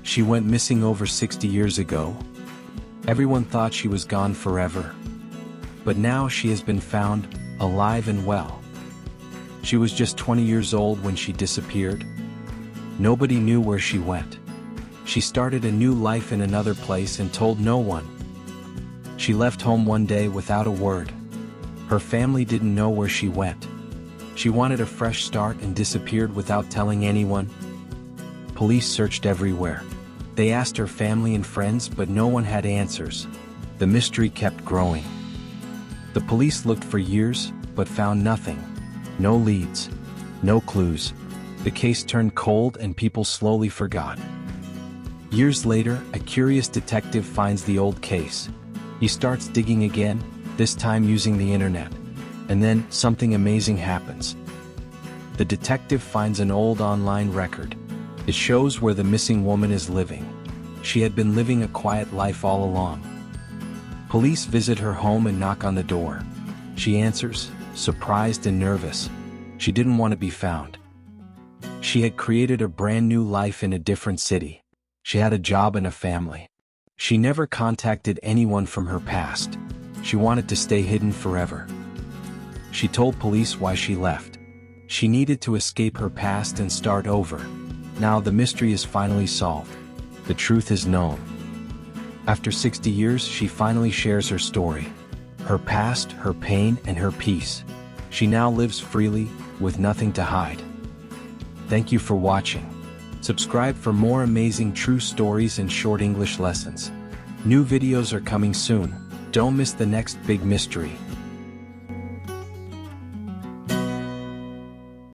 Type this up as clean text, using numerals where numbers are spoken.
She went missing over 60 years ago. Everyone thought she was gone forever. But now she has been found, alive and well. She was just 20 years old when she disappeared. Nobody knew where she went. She started a new life in another place and told no one. She left home one day without a word. Her family didn't know where she went. She wanted a fresh start and disappeared without telling anyone. Police searched everywhere. They asked her family and friends, but no one had answers. The mystery kept growing. The police looked for years, but found nothing. No leads. No clues. The case turned cold and people slowly forgot. Years later, a curious detective finds the old case. He starts digging again, this time using the internet. And then, something amazing happens. The detective finds an old online record. It shows where the missing woman is living. She had been living a quiet life all along. Police visit her home and knock on the door. She answers, surprised and nervous. She didn't want to be found. She had created a brand new life in a different city. She had a job and a family. She never contacted anyone from her past. She wanted to stay hidden forever. She told police why she left. She needed to escape her past and start over. Now the mystery is finally solved. The truth is known. After 60 years, she finally shares her story. Her past, her pain, and her peace. She now lives freely, with nothing to hide. Thank you for watching. Subscribe for more amazing true stories and short English lessons. New videos are coming soon. Don't miss the next big mystery.